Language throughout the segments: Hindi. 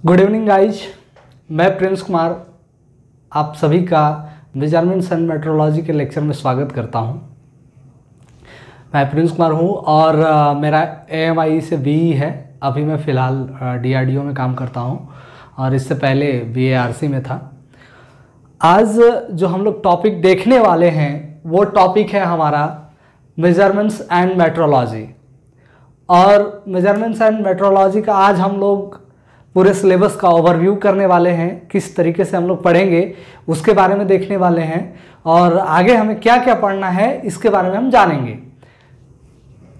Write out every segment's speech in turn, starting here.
गुड इवनिंग गाइज, मैं प्रिंस कुमार आप सभी का मेजरमेंट्स एंड मेट्रोलॉजी के लेक्चर में स्वागत करता हूं। मैं प्रिंस कुमार हूं और मेरा AMI से BE है। अभी मैं फ़िलहाल DRDO में काम करता हूं और इससे पहले BARC में था। आज जो हम लोग टॉपिक देखने वाले हैं वो टॉपिक है हमारा मेजरमेंट्स एंड मेट्रोलॉजी। और मेजरमेंट्स एंड मेट्रोलॉजी का आज हम लोग पूरे सिलेबस का ओवरव्यू करने वाले हैं। किस तरीके से हम लोग पढ़ेंगे उसके बारे में देखने वाले हैं और आगे हमें क्या क्या पढ़ना है इसके बारे में हम जानेंगे।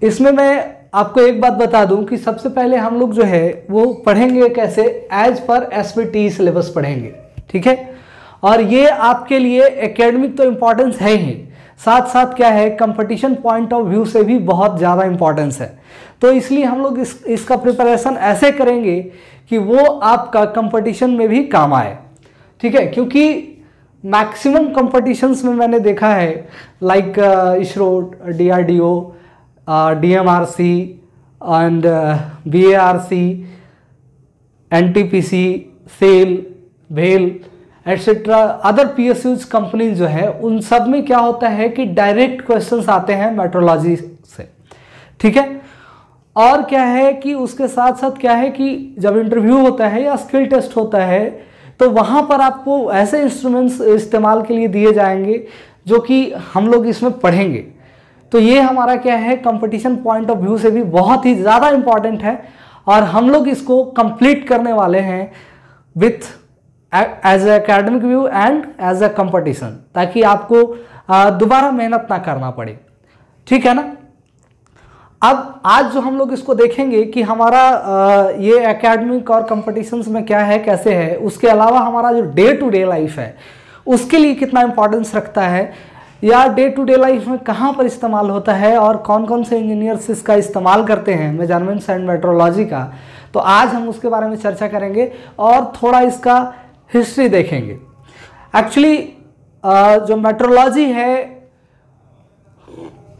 इसमें मैं आपको एक बात बता दूं कि सबसे पहले हम लोग जो है वो पढ़ेंगे कैसे, एज पर SPT सिलेबस पढ़ेंगे, ठीक है। और ये आपके लिए एकेडमिक तो इम्पोर्टेंस है ही, साथ साथ क्या है, कंपटीशन पॉइंट ऑफ व्यू से भी बहुत ज़्यादा इम्पोर्टेंस है। तो इसलिए हम लोग इसका प्रिपरेशन ऐसे करेंगे कि वो आपका कंपटीशन में भी काम आए, ठीक है। क्योंकि मैक्सिमम कंपटीशंस में मैंने देखा है like ISRO, DRDO, DMRC and BARC, NTPC, SAIL, BHEL etcetera other PSUs companies जो है उन सब में क्या होता है कि डायरेक्ट क्वेश्चंस आते हैं मेट्रोलॉजी से, ठीक है। और क्या है कि उसके साथ साथ क्या है कि जब इंटरव्यू होता है या स्किल टेस्ट होता है तो वहाँ पर आपको ऐसे इंस्ट्रूमेंट्स इस्तेमाल के लिए दिए जाएंगे जो कि हम लोग इसमें पढ़ेंगे। तो ये हमारा क्या है, कंपटीशन पॉइंट ऑफ व्यू से भी बहुत ही ज़्यादा इम्पॉर्टेंट है और हम लोग इसको कंप्लीट करने वाले हैं with as a academic view and as a competition, ताकि आपको दोबारा मेहनत ना करना पड़े, ठीक है ना। अब आज जो हम लोग इसको देखेंगे कि हमारा ये एकेडमिक और कंपटीशंस में क्या है, कैसे है, उसके अलावा हमारा जो डे टू डे लाइफ है उसके लिए कितना इंपॉर्टेंस रखता है, या डे टू डे लाइफ में कहाँ पर इस्तेमाल होता है और कौन कौन से इंजीनियर्स इसका इस्तेमाल करते हैं मेजरमेंट्स एंड मेट्रोलॉजी का। तो आज हम उसके बारे में चर्चा करेंगे और थोड़ा इसका हिस्ट्री देखेंगे। एक्चुअली जो मेट्रोलॉजी है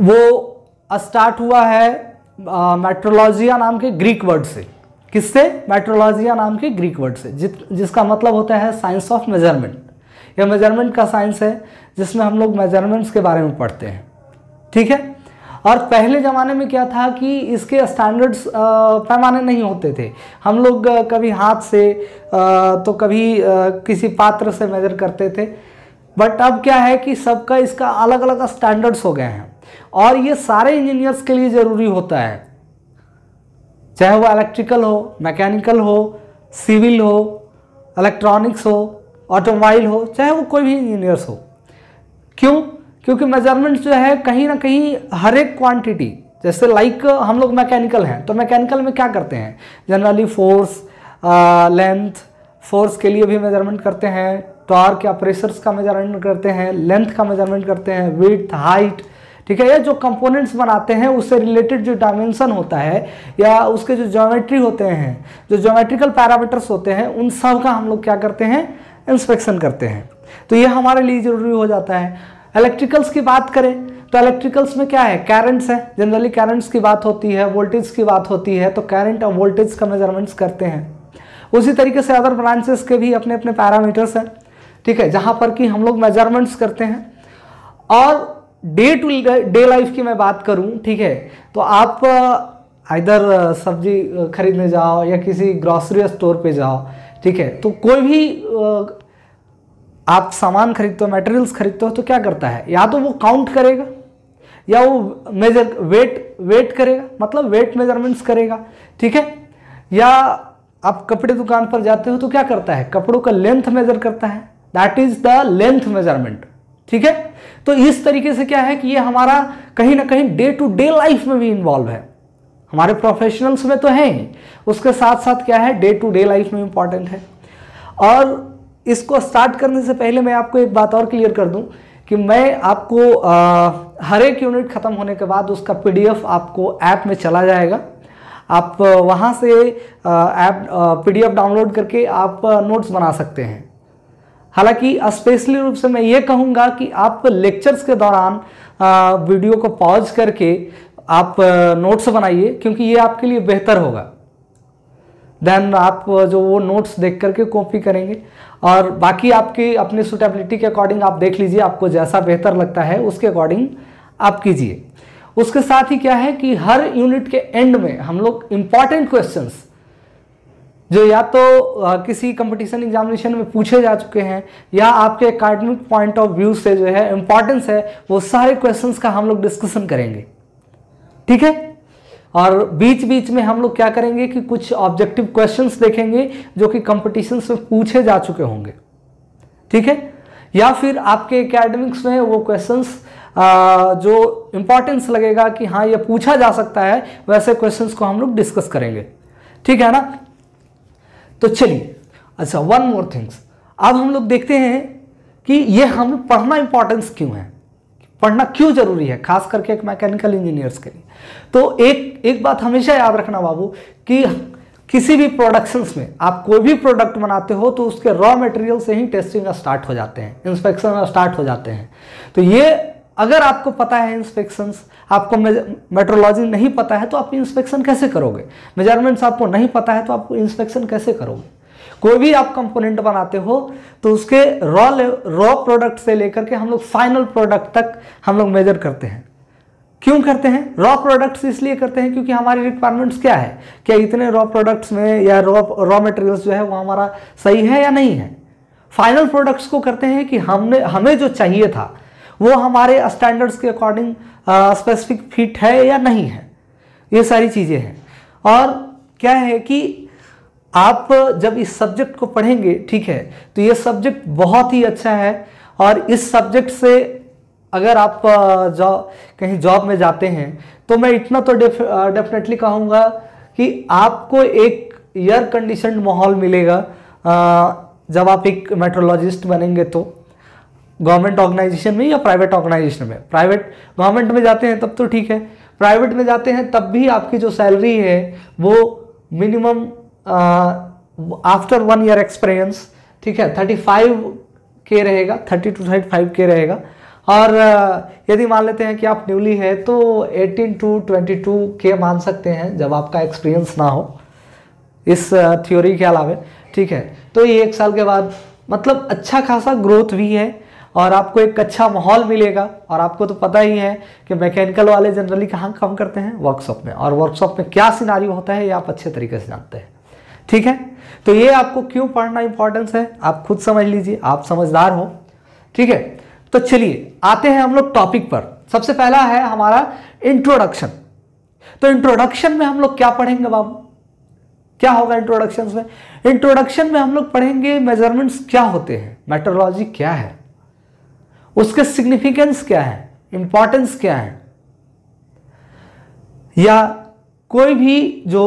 वो स्टार्ट हुआ है मेट्रोलॉजिया नाम के ग्रीक वर्ड से। किससे? मेट्रोलॉजिया नाम के ग्रीक वर्ड से, जिसका मतलब होता है साइंस ऑफ मेजरमेंट। यह मेजरमेंट का साइंस है जिसमें हम लोग मेजरमेंट्स के बारे में पढ़ते हैं, ठीक है। और पहले ज़माने में क्या था कि इसके स्टैंडर्ड्स पैमाने नहीं होते थे। हम लोग कभी हाथ से तो कभी किसी पात्र से मेजर करते थे, बट अब क्या है कि सबका इसका अलग अलग स्टैंडर्ड्स हो गए हैं और ये सारे इंजीनियर्स के लिए ज़रूरी होता है, चाहे वो इलेक्ट्रिकल हो, मैकेनिकल हो, सिविल हो, इलेक्ट्रॉनिक्स हो, ऑटोमोबाइल हो, चाहे वो कोई भी इंजीनियर्स हो। क्यों? क्योंकि मेजरमेंट्स जो है कहीं ना कहीं हर एक क्वांटिटी, जैसे लाइक हम लोग मैकेनिकल हैं तो मैकेनिकल में क्या करते हैं, जनरली फोर्स, लेंथ, फोर्स के लिए भी मेजरमेंट करते हैं, टॉर्क या प्रेशर्स का मेजरमेंट करते हैं, लेंथ का मेजरमेंट करते हैं, विड्थ, हाइट, ठीक है। ये जो कंपोनेंट्स बनाते हैं उससे रिलेटेड जो डायमेंशन होता है या उसके जो ज्योमेट्री होते हैं, जो ज्योमेट्रिकल पैरामीटर्स होते हैं, उन सब का हम लोग क्या करते हैं, इंस्पेक्शन करते हैं। तो ये हमारे लिए ज़रूरी हो जाता है। इलेक्ट्रिकल्स की बात करें तो इलेक्ट्रिकल्स में क्या है, करंट्स है, जनरली करंट्स की बात होती है, वोल्टेज की बात होती है, तो करंट और वोल्टेज का मेजरमेंट्स करते हैं। उसी तरीके से अदर ब्रांचेस के भी अपने अपने पैरामीटर्स हैं, ठीक है, जहाँ पर कि हम लोग मेजरमेंट्स करते हैं। और डे टू डे लाइफ की मैं बात करूं, ठीक है, तो आप इधर सब्जी खरीदने जाओ या किसी ग्रॉसरी स्टोर पे जाओ, ठीक है, तो कोई भी आप सामान खरीदते हो, मटेरियल्स खरीदते हो, तो क्या करता है, या तो वो काउंट करेगा या वो मेजर वेट करेगा, मतलब वेट मेजरमेंट्स करेगा, ठीक है। या आप कपड़े दुकान पर जाते हो तो क्या करता है, कपड़ों का लेंथ मेजर करता है, that is the length measurement, ठीक है। तो इस तरीके से क्या है कि ये हमारा कहीं ना कहीं डे टू डे लाइफ में भी इन्वॉल्व है, हमारे प्रोफेशनल्स में तो है ही, उसके साथ साथ क्या है, डे टू डे लाइफ में इंपॉर्टेंट है। और इसको स्टार्ट करने से पहले मैं आपको एक बात और क्लियर कर दूं कि मैं आपको हर एक यूनिट ख़त्म होने के बाद उसका PDF आपको ऐप में चला जाएगा। आप वहाँ से ऐप PDF डाउनलोड करके आप नोट्स बना सकते हैं। हालांकि स्पेशली रूप से मैं ये कहूँगा कि आप लेक्चर्स के दौरान वीडियो को पॉज करके आप नोट्स बनाइए, क्योंकि ये आपके लिए बेहतर होगा। देन आप जो वो नोट्स देख करके कॉपी करेंगे, और बाकी आपकी अपनी सुटेबिलिटी के अकॉर्डिंग आप देख लीजिए, आपको जैसा बेहतर लगता है उसके अकॉर्डिंग आप कीजिए। उसके साथ ही क्या है कि हर यूनिट के एंड में हम लोग इंपॉर्टेंट क्वेश्चंस जो या तो किसी कंपटीशन एग्जामिनेशन में पूछे जा चुके हैं या आपके एकेडमिक पॉइंट ऑफ व्यू से जो है इंपॉर्टेंस है, वो सारे क्वेश्चंस का हम लोग डिस्कशन करेंगे, ठीक है। और बीच बीच में हम लोग क्या करेंगे कि कुछ ऑब्जेक्टिव क्वेश्चंस देखेंगे जो कि कंपटीशन में पूछे जा चुके होंगे, ठीक है, या फिर आपके एकेडमिक्स में वो क्वेश्चंस जो इंपॉर्टेंस लगेगा कि हाँ ये पूछा जा सकता है, वैसे क्वेश्चंस को हम लोग डिस्कस करेंगे, ठीक है ना। तो चलिए, अच्छा वन मोर थिंग्स, अब हम लोग देखते हैं कि ये हम पढ़ना इंपॉर्टेंस क्यों है, पढ़ना क्यों जरूरी है, खास करके एक मैकेनिकल इंजीनियर्स के लिए। तो एक बात हमेशा याद रखना बाबू कि किसी भी प्रोडक्शंस में आप कोई भी प्रोडक्ट बनाते हो तो उसके रॉ मटेरियल से ही टेस्टिंग स्टार्ट हो जाते हैं, इंस्पेक्शन स्टार्ट हो जाते हैं। तो ये अगर आपको पता है इंस्पेक्शंस, आपको मेट्रोलॉजी नहीं पता है तो आप इंस्पेक्शन कैसे करोगे, मेजरमेंट्स आपको नहीं पता है तो आप इंस्पेक्शन कैसे करोगे। कोई भी आप कंपोनेंट बनाते हो तो उसके रॉ प्रोडक्ट से लेकर के हम लोग फाइनल प्रोडक्ट तक हम लोग मेजर करते हैं। क्यों करते हैं? रॉ प्रोडक्ट्स इसलिए करते हैं क्योंकि हमारी रिक्वायरमेंट्स क्या है, क्या इतने रॉ प्रोडक्ट्स में या रॉ मटेरियल्स जो है वो हमारा सही है या नहीं है। फाइनल प्रोडक्ट्स को करते हैं कि हमें जो चाहिए था वो हमारे स्टैंडर्ड्स के अकॉर्डिंग स्पेसिफिक फिट है या नहीं है, ये सारी चीज़ें हैं। और क्या है कि आप जब इस सब्जेक्ट को पढ़ेंगे, ठीक है, तो ये सब्जेक्ट बहुत ही अच्छा है। और इस सब्जेक्ट से अगर आप कहीं जॉब में जाते हैं तो मैं इतना तो डेफिनेटली कहूँगा कि आपको एक एयर कंडीशनड माहौल मिलेगा जब आप एक मेट्रोलॉजिस्ट बनेंगे। तो गवर्नमेंट ऑर्गेनाइजेशन में या प्राइवेट ऑर्गेनाइजेशन में, गवर्नमेंट में जाते हैं तब तो ठीक है, प्राइवेट में जाते हैं तब भी आपकी जो सैलरी है वो मिनिमम आफ्टर 1 ईयर एक्सपीरियंस, ठीक है, 35K रहेगा, 30 to 35K रहेगा। और यदि मान लेते हैं कि आप न्यूली है तो 18 to 22K मान सकते हैं जब आपका एक्सपीरियंस ना हो इस थ्योरी के अलावा, ठीक है। तो ये 1 साल के बाद मतलब अच्छा खासा ग्रोथ भी है और आपको एक अच्छा माहौल मिलेगा। और आपको तो पता ही है कि मैकेनिकल वाले जनरली कहाँ काम करते हैं, वर्कशॉप में, और वर्कशॉप में क्या सिनारियो होता है ये आप अच्छे तरीके से जानते हैं, ठीक है। तो ये आपको क्यों पढ़ना इंपॉर्टेंस है आप खुद समझ लीजिए, आप समझदार हो, ठीक है। तो चलिए आते हैं हम लोग टॉपिक पर। सबसे पहला है हमारा इंट्रोडक्शन। तो इंट्रोडक्शन में हम लोग क्या पढ़ेंगे बाबू, क्या होगा इंट्रोडक्शन में? इंट्रोडक्शन में हम लोग पढ़ेंगे मेजरमेंट्स क्या होते हैं, मेट्रोलॉजी क्या है, उसके सिग्निफिकेंस क्या है, इंपॉर्टेंस क्या है, या कोई भी जो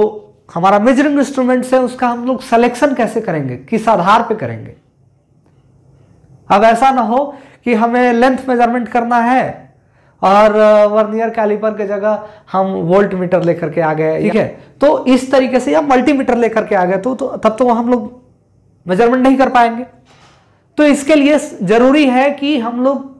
हमारा मेजरिंग इंस्ट्रूमेंट्स है उसका हम लोग सिलेक्शन कैसे करेंगे, किस आधार पे करेंगे। अब ऐसा ना हो कि हमें लेंथ मेजरमेंट करना है और वर्नियर कैलिपर के जगह हम वोल्ट मीटर लेकर के आ गए, ठीक है, तो इस तरीके से, या मल्टीमीटर लेकर के आ गए तो तब तो हम लोग मेजरमेंट नहीं कर पाएंगे। तो इसके लिए जरूरी है कि हम लोग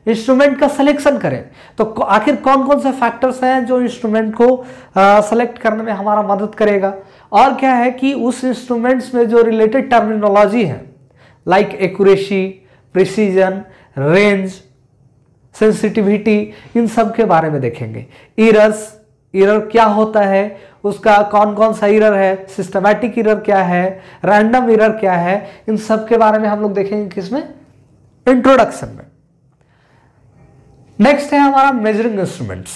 इंस्ट्रूमेंट का सिलेक्शन करें। तो आखिर कौन कौन से फैक्टर्स हैं जो इंस्ट्रूमेंट को सेलेक्ट करने में हमारा मदद करेगा, और क्या है कि उस इंस्ट्रूमेंट्स में जो रिलेटेड टर्मिनोलॉजी है like accuracy, precision, range, sensitivity, इन सब के बारे में देखेंगे। एरर क्या होता है, उसका कौन कौन सा एरर है, सिस्टमैटिक एरर क्या है, रैंडम एरर क्या है, इन सब के बारे में हम लोग देखेंगे किसमें, इंट्रोडक्शन में। नेक्स्ट है हमारा मेजरिंग इंस्ट्रूमेंट्स।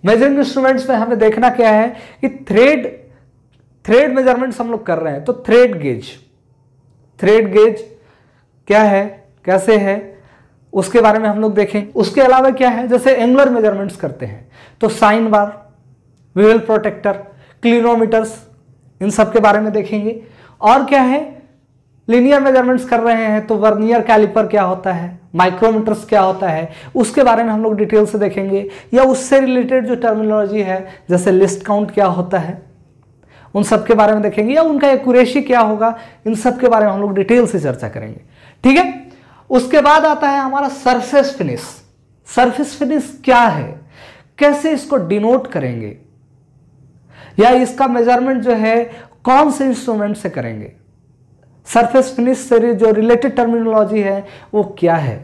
मेजरिंग इंस्ट्रूमेंट्स में हमें देखना क्या है कि थ्रेड मेजरमेंट्स हम लोग कर रहे हैं, तो थ्रेड गेज क्या है, कैसे है, उसके बारे में हम लोग देखें। उसके अलावा क्या है, जैसे एंगुलर मेजरमेंट्स करते हैं तो साइन बार, व्हील प्रोटेक्टर, क्लिनोमीटर्स, इन सब के बारे में देखेंगे। और क्या है, लीनियर मेजरमेंट्स कर रहे हैं तो वर्नियर कैलिपर क्या होता है, माइक्रोमीटर्स क्या होता है, उसके बारे में हम लोग डिटेल से देखेंगे। या उससे रिलेटेड जो टर्मिनोलॉजी है जैसे लिस्ट काउंट क्या होता है, उन सब के बारे में देखेंगे, या उनका एक्यूरेसी क्या होगा, इन सब के बारे में हम लोग डिटेल से चर्चा करेंगे, ठीक है। उसके बाद आता है हमारा सरफेस फिनिश। सरफेस फिनिश क्या है, कैसे इसको डिनोट करेंगे, या इसका मेजरमेंट जो है कौन से इंस्ट्रूमेंट से करेंगे, सरफेस फिनिश से जो रिलेटेड टर्मिनोलॉजी है वो क्या है,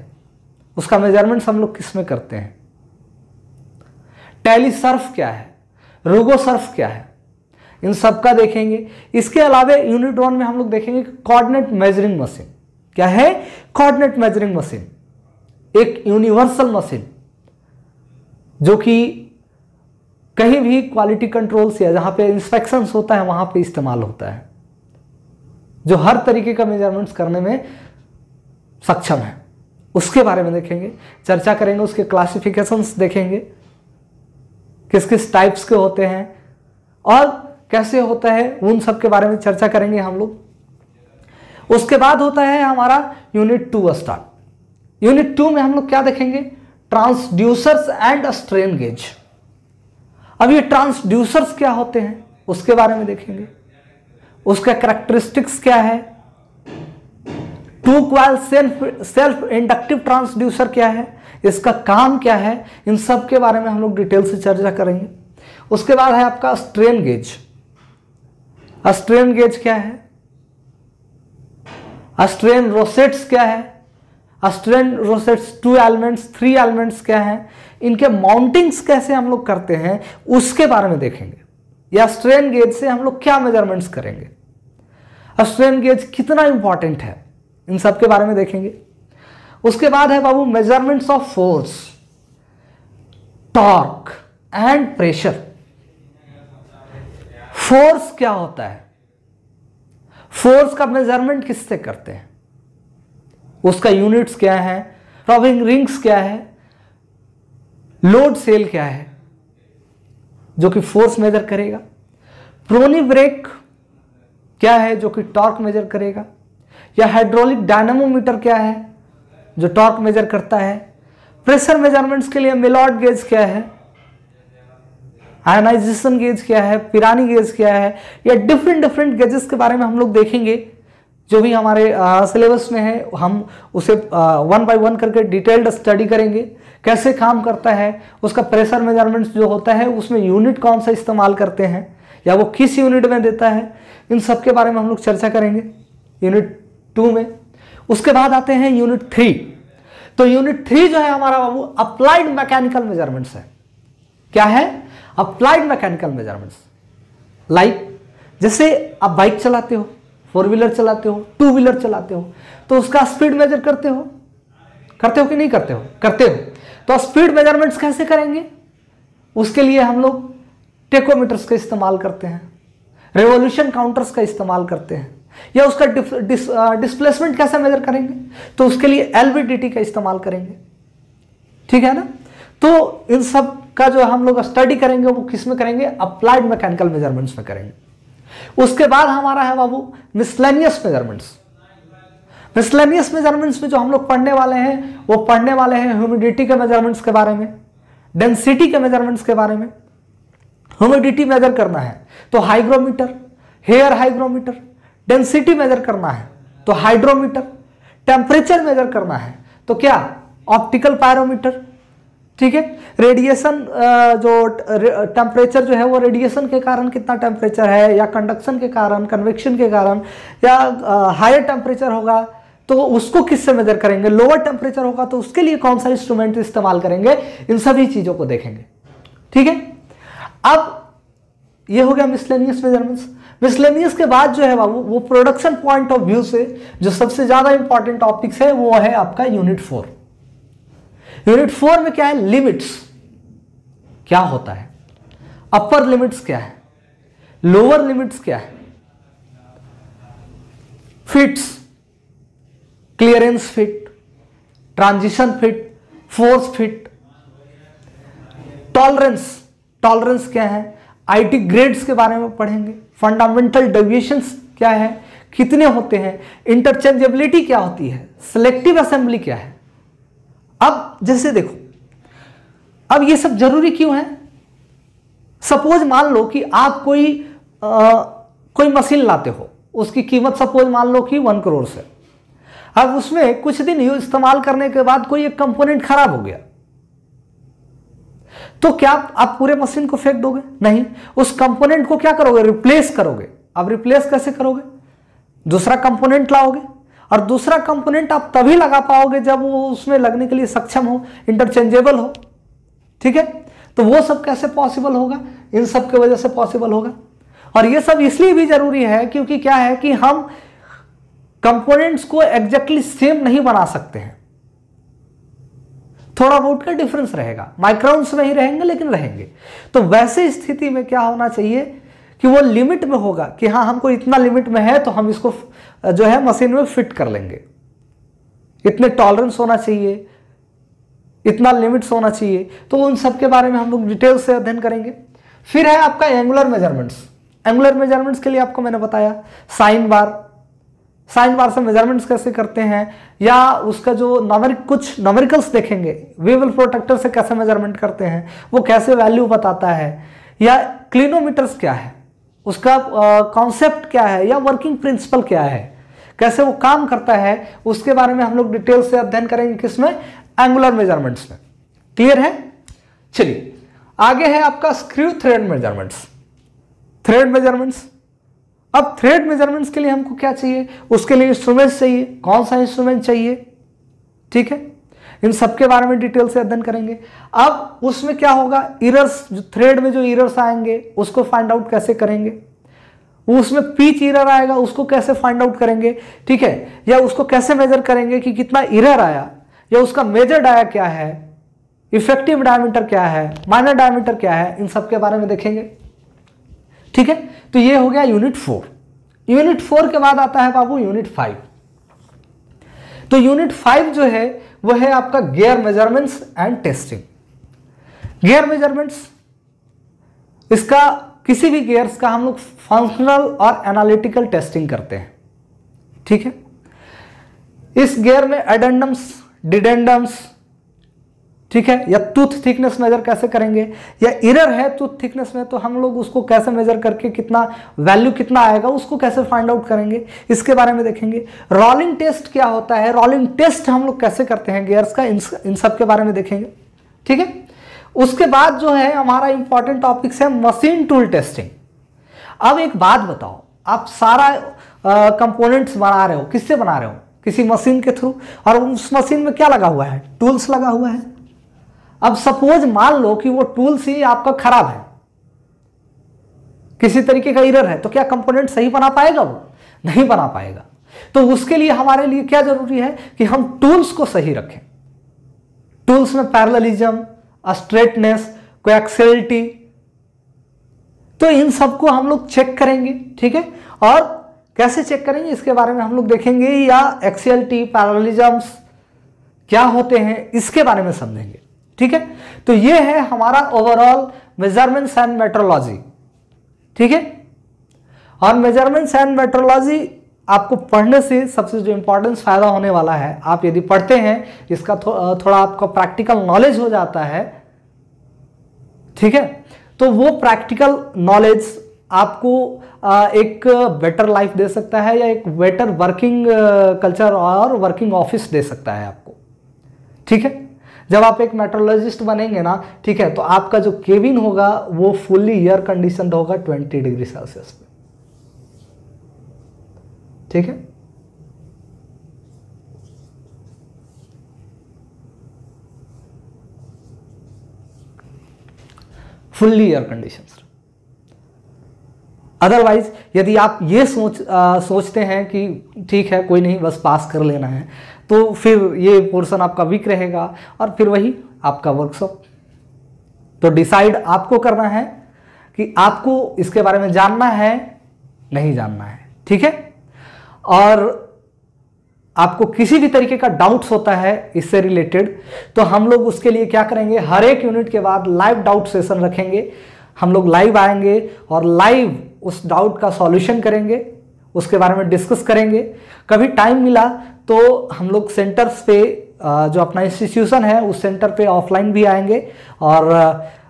उसका मेजरमेंट्स हम लोग किस में करते हैं, टैली सर्फ क्या है, रोगो सर्फ क्या है, इन सब का देखेंगे। इसके अलावा यूनिट 1 में हम लोग देखेंगे कोऑर्डिनेट मेजरिंग मशीन क्या है। कोऑर्डिनेट मेजरिंग मशीन एक यूनिवर्सल मशीन जो कि कहीं भी क्वालिटी कंट्रोल्स या जहां पे इंस्पेक्शंस होता है वहां पे इस्तेमाल होता है, जो हर तरीके का मेजरमेंट्स करने में सक्षम है। उसके बारे में देखेंगे, चर्चा करेंगे, उसके क्लासिफिकेशंस देखेंगे, किस किस टाइप्स के होते हैं और कैसे होता है, उन सब के बारे में चर्चा करेंगे हम लोग। उसके बाद होता है हमारा यूनिट 2 स्टार्ट। यूनिट 2 में हम लोग क्या देखेंगे, ट्रांसड्यूसर्स एंड स्ट्रेन गेज। अब ये ट्रांसड्यूसर्स क्या होते हैं उसके बारे में देखेंगे, उसका कैरेक्टरिस्टिक्स क्या है, two coil self inductive transducer क्या है, इसका काम क्या है, इन सब के बारे में हम लोग डिटेल से चर्चा करेंगे। उसके बाद है आपका स्ट्रेन गेज। स्ट्रेन गेज क्या है, स्ट्रेन रोसेट्स क्या है, स्ट्रेन रोसेट्स 2 एलिमेंट्स 3 एलिमेंट्स क्या है, इनके माउंटिंग्स कैसे हम लोग करते हैं उसके बारे में देखेंगे, या स्ट्रेन गेज से हम लोग क्या मेजरमेंट्स करेंगे, स्ट्रेन गेज कितना इंपॉर्टेंट है, इन सब के बारे में देखेंगे। उसके बाद है बाबू measurements of force, torque and pressure. Force क्या होता है, फोर्स का मेजरमेंट किससे करते हैं, उसका यूनिट्स क्या है, प्रॉबिंग रिंग्स क्या है, लोड सेल क्या है जो कि फोर्स मेजर करेगा, प्रोनी ब्रेक क्या है जो कि टॉर्क मेजर करेगा, या हाइड्रोलिक डायनामोमीटर क्या है जो टॉर्क मेजर करता है, प्रेशर मेजरमेंट्स के लिए मिलॉट गेज क्या है, आयनाइजेशन गेज क्या है, पिरानी गेज क्या है, या डिफरेंट गेजेस के बारे में हम लोग देखेंगे। जो भी हमारे सिलेबस में है हम उसे 1 बाय 1 करके डिटेल्ड स्टडी करेंगे, कैसे काम करता है, उसका प्रेशर मेजरमेंट्स जो होता है उसमें यूनिट कौन सा इस्तेमाल करते हैं या वो किस यूनिट में देता है, इन सब के बारे में हम लोग चर्चा करेंगे यूनिट 2 में। उसके बाद आते हैं यूनिट 3। तो यूनिट 3 जो है हमारा बाबू अप्लाइड मैकेनिकल मेजरमेंट्स है। क्या है, अप्लाइड मैकेनिकल मेजरमेंट्स। लाइक जैसे आप बाइक चलाते हो, 4 व्हीलर चलाते हो, 2 व्हीलर चलाते हो, तो उसका स्पीड मेजर करते हो कि नहीं करते हो, करते हो। तो स्पीड मेजरमेंट्स कैसे करेंगे, उसके लिए हम लोग टेकोमीटर्स का इस्तेमाल करते हैं, रेवोल्यूशन काउंटर्स का इस्तेमाल करते हैं, या उसका डिस्प्लेसमेंट कैसे मेजर करेंगे, तो उसके लिए एलवीडीटी का इस्तेमाल करेंगे। ठीक है ना। तो इन सब का जो हम लोग स्टडी करेंगे वो किस में करेंगे, अप्लाइड मैकेनिकल मेजरमेंट्स में करेंगे। उसके बाद हमारा है बाबू मिसलेनियस मेजरमेंट्स। मिसलेनियस मेजरमेंट्स में जो हम लोग पढ़ने वाले हैं वो पढ़ने वाले हैं ह्यूमिडिटी के मेजरमेंट्स के बारे में, डेंसिटी के मेजरमेंट्स के बारे में। ह्यूमिडिटी मेजर करना है तो hygrometer, hair hygrometer, density measure करना है तो हाइड्रोमीटर, टेम्परेचर मेजर करना है तो क्या, ऑप्टिकल पायरोमीटर। ठीक है। रेडिएशन जो टेम्परेचर जो है वो रेडिएशन के कारण कितना टेम्परेचर है, या कंडक्शन के कारण, कन्वेक्शन के कारण, या हायर टेम्परेचर होगा तो उसको किससे मेजर करेंगे, लोअर टेम्परेचर होगा तो उसके लिए कौन सा इंस्ट्रूमेंट इस्तेमाल करेंगे, इन सभी चीजों को देखेंगे। ठीक है। अब ये हो गया मिसलेनियस मेजरमेंट्स। मिसलेनियस के बाद जो है बाबू वो प्रोडक्शन पॉइंट ऑफ व्यू से जो सबसे ज्यादा इंपॉर्टेंट टॉपिक्स है वो है आपका यूनिट 4। यूनिट 4 में क्या है, लिमिट्स क्या होता है, अपर लिमिट्स क्या है, लोअर लिमिट्स क्या है, fits, clearance fit, transition fit, force fit, tolerance, tolerance क्या है, आईटी ग्रेड्स के बारे में पढ़ेंगे, फंडामेंटल डेविएशंस क्या है, कितने होते हैं, इंटरचेंजेबिलिटी क्या होती है, सिलेक्टिव असेंबली क्या है। अब जैसे देखो, अब ये सब जरूरी क्यों है। सपोज मान लो कि आप कोई मशीन लाते हो, उसकी कीमत सपोज मान लो कि 1 करोड़ से। अब उसमें कुछ दिन इस्तेमाल करने के बाद कोई एक कंपोनेंट खराब हो गया तो क्या आप पूरे मशीन को फेंक दोगे, नहीं, उस कंपोनेंट को क्या करोगे, रिप्लेस करोगे। अब रिप्लेस कैसे करोगे? दूसरा कंपोनेंट लाओगे, और दूसरा कंपोनेंट आप तभी लगा पाओगे जब वो उसमें लगने के लिए सक्षम हो, इंटरचेंजेबल हो। ठीक है, तो वो सब कैसे पॉसिबल होगा? इन सब की वजह से पॉसिबल होगा। और ये सब इसलिए भी जरूरी है क्योंकि क्या है कि हम कंपोनेंट्स को एग्जैक्टली सेम नहीं बना सकते हैं, थोड़ा बहुत का डिफरेंस रहेगा, माइक्रोन्स में ही रहेंगे लेकिन रहेंगे। तो वैसे स्थिति में क्या होना चाहिए कि वो लिमिट में होगा कि हाँ हमको इतना लिमिट में है तो हम इसको जो है मशीन में फिट कर लेंगे, इतने टॉलरेंस होना चाहिए, इतना लिमिट्स होना चाहिए। तो उन सब के बारे में हम लोग डिटेल से अध्ययन करेंगे। फिर है आपका एंगुलर मेजरमेंट्स। एंगुलर मेजरमेंट्स के लिए आपको मैंने बताया साइन बार से मेजरमेंट्स कैसे करते हैं, या उसका जो कुछ नॉमेरिकल्स देखेंगे, वेवल प्रोटेक्टर से कैसे मेजरमेंट करते हैं, वो कैसे वैल्यू बताता है, या क्लिनोमीटर्स क्या है, उसका कॉन्सेप्ट क्या है, या वर्किंग प्रिंसिपल क्या है, कैसे वो काम करता है, उसके बारे में हम लोग डिटेल से अध्ययन करेंगे। किसमें? एंगुलर मेजरमेंट्स में। क्लियर है? चलिए आगे है आपका screw thread measurements. Thread measurements, अब थ्रेड मेजरमेंट्स के लिए हमको क्या चाहिए? उसके लिए इंस्ट्रूमेंट्स चाहिए। कौन सा इंस्ट्रूमेंट चाहिए? ठीक है, इन सब के बारे में डिटेल से अध्ययन करेंगे। अब उसमें क्या होगा, इरर्स, जो थ्रेड में जो इरर्स आएंगे उसको फाइंड आउट कैसे करेंगे, उसमें पिच इरर आएगा उसको कैसे फाइंड आउट करेंगे, ठीक है, या उसको कैसे मेजर करेंगे कि कितना इरर आया, या उसका मेजर डाया क्या है, इफेक्टिव डायमीटर क्या है, माइनर डायमीटर क्या है, इन सब के बारे में देखेंगे। ठीक है, तो ये हो गया यूनिट 4। यूनिट 4 के बाद आता है बाबू यूनिट 5। तो यूनिट 5 जो है वो है आपका gear measurements and testing. Gear measurements, इसका किसी भी गियर्स का हम लोग फंक्शनल और एनालिटिकल टेस्टिंग करते हैं। ठीक है, इस गियर में एडेंडम्स, डिडेंडम्स, ठीक है, या टूथ थिकनेस मेजर कैसे करेंगे, या इरर है टूथ थिकनेस में तो हम लोग उसको कैसे मेजर करके कितना वैल्यू कितना आएगा उसको कैसे फाइंड आउट करेंगे, इसके बारे में देखेंगे। रोलिंग टेस्ट क्या होता है, रोलिंग टेस्ट हम लोग कैसे करते हैं गियर्स का, इन सब के बारे में देखेंगे। ठीक है, उसके बाद जो है हमारा इंपॉर्टेंट टॉपिक है मशीन टूल टेस्टिंग। अब एक बात बताओ, आप सारा कंपोनेंट्स बना रहे हो, किससे बना रहे हो? किसी मशीन के थ्रू, और उस मशीन में क्या लगा हुआ है? टूल्स लगा हुआ है। अब सपोज मान लो कि वो टूल्स ही आपका खराब है, किसी तरीके का एरर है, तो क्या कंपोनेंट सही बना पाएगा? वो नहीं बना पाएगा। तो उसके लिए हमारे लिए क्या जरूरी है कि हम टूल्स को सही रखें। टूल्स में पैरेललिज्म, स्ट्रेटनेस, कोएक्सियलिटी, तो इन सबको हम लोग चेक करेंगे। ठीक है, और कैसे चेक करेंगे इसके बारे में हम लोग देखेंगे, या एक्सियलिटी, पैरेललिज्म्स क्या होते हैं इसके बारे में समझेंगे। ठीक है, तो ये है हमारा ओवरऑल मेजरमेंट्स एंड मेट्रोलॉजी। ठीक है, और मेजरमेंट्स एंड मेट्रोलॉजी आपको पढ़ने से सबसे जो इंपॉर्टेंस फायदा होने वाला है, आप यदि पढ़ते हैं इसका थोड़ा आपका प्रैक्टिकल नॉलेज हो जाता है। ठीक है, तो वो प्रैक्टिकल नॉलेज आपको एक बेटर लाइफ दे सकता है, या एक बेटर वर्किंग कल्चर और वर्किंग ऑफिस दे सकता है आपको। ठीक है, जब आप एक मेट्रोलॉजिस्ट बनेंगे ना, ठीक है, तो आपका जो केबिन होगा वो फुल्ली एयर कंडीशनड होगा 20 डिग्री सेल्सियस पे। ठीक है, फुल्ली एयर कंडीशंड। अदरवाइज यदि आप ये सोचते हैं कि ठीक है कोई नहीं बस पास कर लेना है, तो फिर ये पोर्शन आपका वीक रहेगा और फिर वही आपका वर्कशॉप। तो डिसाइड आपको करना है कि आपको इसके बारे में जानना है नहीं जानना है। ठीक है, और आपको किसी भी तरीके का डाउट्स होता है इससे रिलेटेड, तो हम लोग उसके लिए क्या करेंगे, हर एक यूनिट के बाद लाइव डाउट सेशन रखेंगे। हम लोग लाइव आएंगे और लाइव उस डाउट का सॉल्यूशन करेंगे, उसके बारे में डिस्कस करेंगे। कभी टाइम मिला तो हम लोग सेंटर्स पे जो अपना इंस्टीट्यूशन है उस सेंटर पे ऑफलाइन भी आएंगे और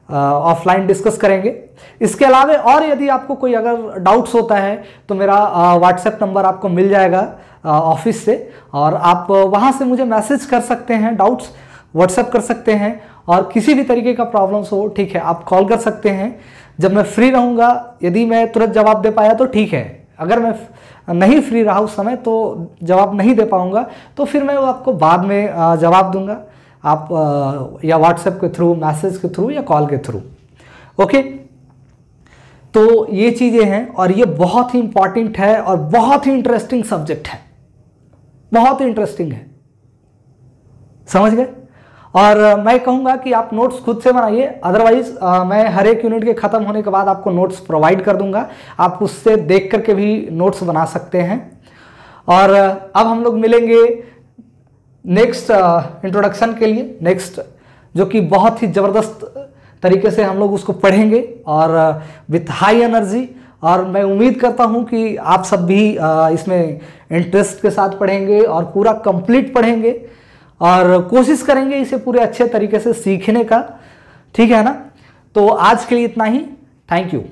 ऑफलाइन डिस्कस करेंगे। इसके अलावा और यदि आपको कोई अगर डाउट्स होता है तो मेरा व्हाट्सएप नंबर आपको मिल जाएगा ऑफिस से, और आप वहाँ से मुझे मैसेज कर सकते हैं डाउट्स, व्हाट्सएप कर सकते हैं, और किसी भी तरीके का प्रॉब्लम्स हो, ठीक है, आप कॉल कर सकते हैं। जब मैं फ्री रहूँगा, यदि मैं तुरंत जवाब दे पाया तो ठीक है, अगर मैं नहीं फ्री रहा उस समय तो जवाब नहीं दे पाऊँगा, तो फिर मैं आपको बाद में जवाब दूंगा, आप या व्हाट्सएप के थ्रू, मैसेज के थ्रू या कॉल के थ्रू। ओके, तो ये चीज़ें हैं, और ये बहुत ही इंपॉर्टेंट है और बहुत ही इंटरेस्टिंग सब्जेक्ट है, बहुत ही इंटरेस्टिंग है, समझ गए। और मैं कहूँगा कि आप नोट्स खुद से बनाइए, अदरवाइज मैं हर एक यूनिट के ख़त्म होने के बाद आपको नोट्स प्रोवाइड कर दूंगा, आप उससे देख करके भी नोट्स बना सकते हैं। और अब हम लोग मिलेंगे नेक्स्ट इंट्रोडक्शन के लिए, नेक्स्ट, जो कि बहुत ही ज़बरदस्त तरीके से हम लोग उसको पढ़ेंगे और विथ हाई एनर्जी। और मैं उम्मीद करता हूं कि आप सब भी इसमें इंटरेस्ट के साथ पढ़ेंगे और पूरा कंप्लीट पढ़ेंगे, और कोशिश करेंगे इसे पूरे अच्छे तरीके से सीखने का, ठीक है ना। तो आज के लिए इतना ही, थैंक यू।